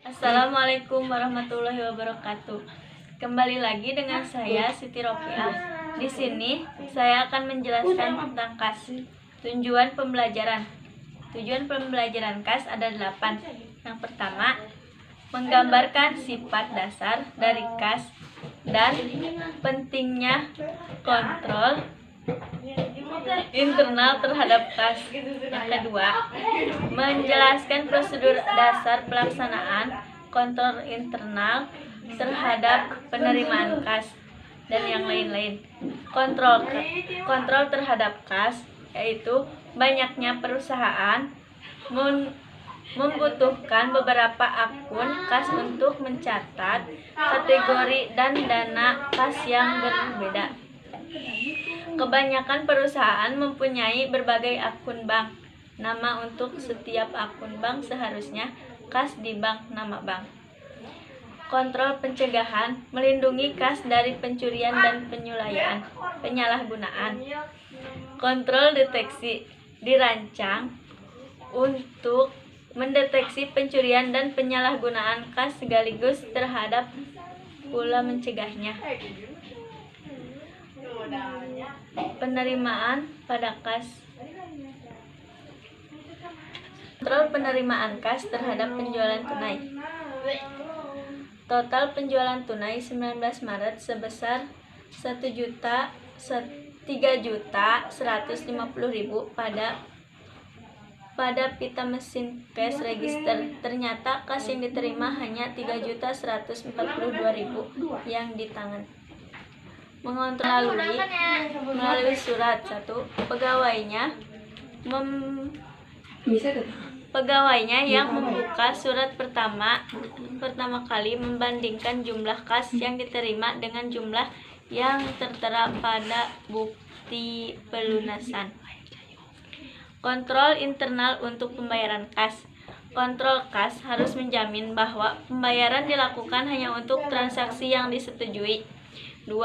Assalamualaikum warahmatullahi wabarakatuh. Kembali lagi dengan saya Siti Rofiah. Di sini saya akan menjelaskan tentang KAS. Tujuan pembelajaran. Tujuan pembelajaran KAS ada 8. Yang pertama, menggambarkan sifat dasar dari KAS dan pentingnya kontrol internal terhadap KAS. Yang kedua, menjelaskan prosedur dasar pelaksanaan kontrol internal terhadap penerimaan KAS dan yang lain-lain. Kontrol terhadap KAS yaitu banyaknya perusahaan membutuhkan beberapa akun KAS untuk mencatat kategori dan dana KAS yang berbeda. Kebanyakan perusahaan mempunyai berbagai akun bank. Nama untuk setiap akun bank seharusnya KAS di bank nama bank. Kontrol pencegahan melindungi KAS dari pencurian dan penyalahgunaan. Kontrol deteksi dirancang untuk mendeteksi pencurian dan penyalahgunaan KAS sekaligus terhadap pula mencegahnya. Penerimaan pada KAS. Kontrol penerimaan KAS terhadap penjualan tunai. Total penjualan tunai 19 Maret sebesar 3.150.000 pada pita mesin cash register. Ternyata KAS yang diterima hanya 3.142.000 yang di tangan. Mengontrol melalui surat. 1. Pegawainya yang membuka surat pertama kali membandingkan jumlah KAS yang diterima dengan jumlah yang tertera pada bukti pelunasan. Kontrol internal untuk pembayaran KAS. Kontrol KAS harus menjamin bahwa pembayaran dilakukan hanya untuk transaksi yang disetujui. 2.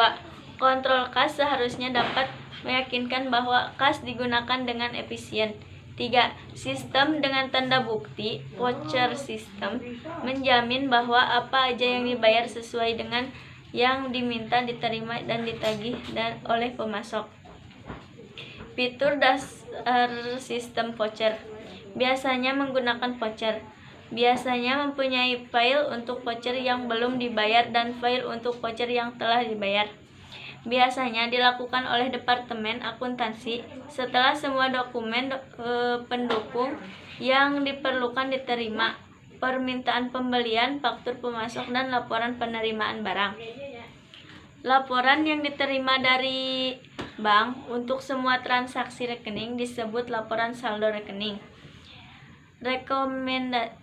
Kontrol KAS seharusnya dapat meyakinkan bahwa KAS digunakan dengan efisien. 3. Sistem dengan tanda bukti, voucher system, menjamin bahwa apa aja yang dibayar sesuai dengan yang diminta diterima dan ditagih oleh pemasok. Fitur dasar sistem voucher. Biasanya menggunakan voucher. Biasanya mempunyai file untuk voucher yang belum dibayar dan file untuk voucher yang telah dibayar. Biasanya dilakukan oleh Departemen Akuntansi setelah semua dokumen pendukung yang diperlukan diterima, permintaan pembelian, faktur pemasok, dan laporan penerimaan barang. Laporan yang diterima dari bank untuk semua transaksi rekening disebut laporan saldo rekening.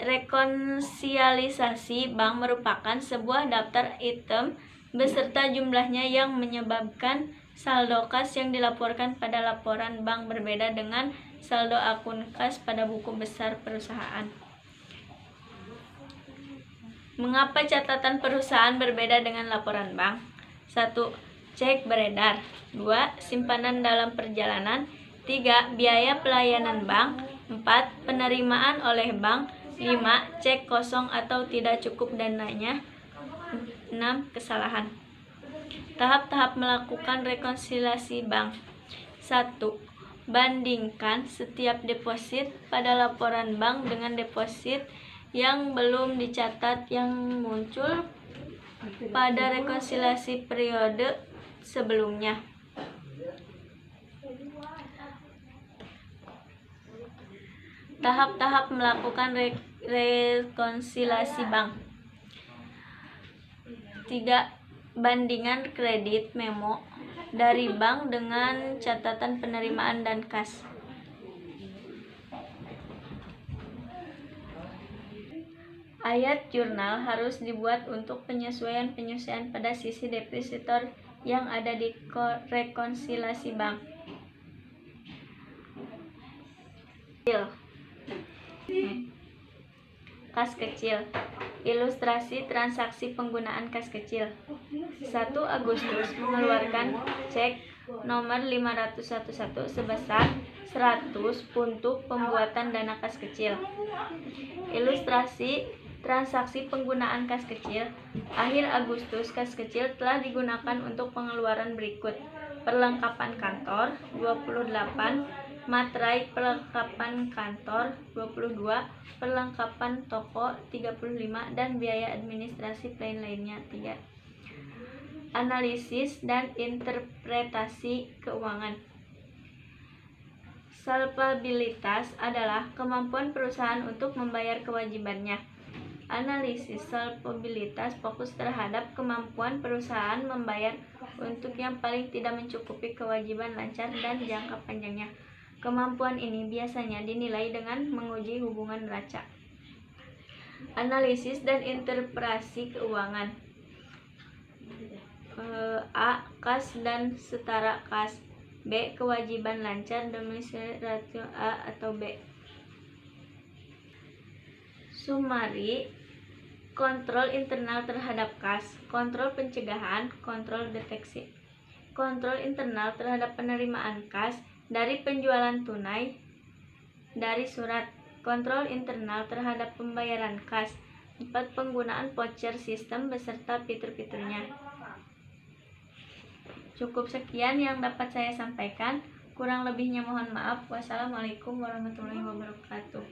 Rekonsilisasi bank merupakan sebuah daftar item beserta jumlahnya yang menyebabkan saldo KAS yang dilaporkan pada laporan bank berbeda dengan saldo akun KAS pada buku besar perusahaan. Mengapa catatan perusahaan berbeda dengan laporan bank? 1. Cek beredar. 2. Simpanan dalam perjalanan. 3. Biaya pelayanan bank. 4. Penerimaan oleh bank. 5. Cek kosong atau tidak cukup dananya. 6. Kesalahan. Tahap-tahap melakukan rekonsiliasi bank. 1. Bandingkan setiap deposit pada laporan bank dengan deposit yang belum dicatat yang muncul pada rekonsiliasi periode sebelumnya. Tahap-tahap melakukan rekonsiliasi bank. 3. Bandingan kredit memo dari bank dengan catatan penerimaan dan KAS. Ayat jurnal harus dibuat untuk penyesuaian pada sisi depositor yang ada di rekonsiliasi bank. KAS kecil. Ilustrasi transaksi penggunaan KAS kecil. 1 Agustus mengeluarkan cek nomor 511 sebesar 100 untuk pembuatan dana kas kecil. Ilustrasi transaksi penggunaan kas kecil. Akhir Agustus, kas kecil telah digunakan untuk pengeluaran berikut: perlengkapan kantor 28, materai perlengkapan kantor 22, perlengkapan toko 35, dan biaya administrasi lainnya 3. Analisis dan interpretasi keuangan. Solvabilitas adalah kemampuan perusahaan untuk membayar kewajibannya. Analisis solvabilitas fokus terhadap kemampuan perusahaan membayar untuk yang paling tidak mencukupi kewajiban lancar dan jangka panjangnya. Kemampuan ini biasanya dinilai dengan menguji hubungan neraca. Analisis dan interpretasi keuangan. A. Kas dan setara kas. B. Kewajiban lancar domisili ratio A atau B. Summary. Kontrol internal terhadap kas, kontrol pencegahan, kontrol deteksi. Kontrol internal terhadap penerimaan kas dari penjualan tunai dari surat. Kontrol internal terhadap pembayaran kas. 4. Penggunaan voucher sistem beserta fitur-fiturnya. Cukup sekian yang dapat saya sampaikan. Kurang lebihnya mohon maaf. Wassalamualaikum warahmatullahi wabarakatuh.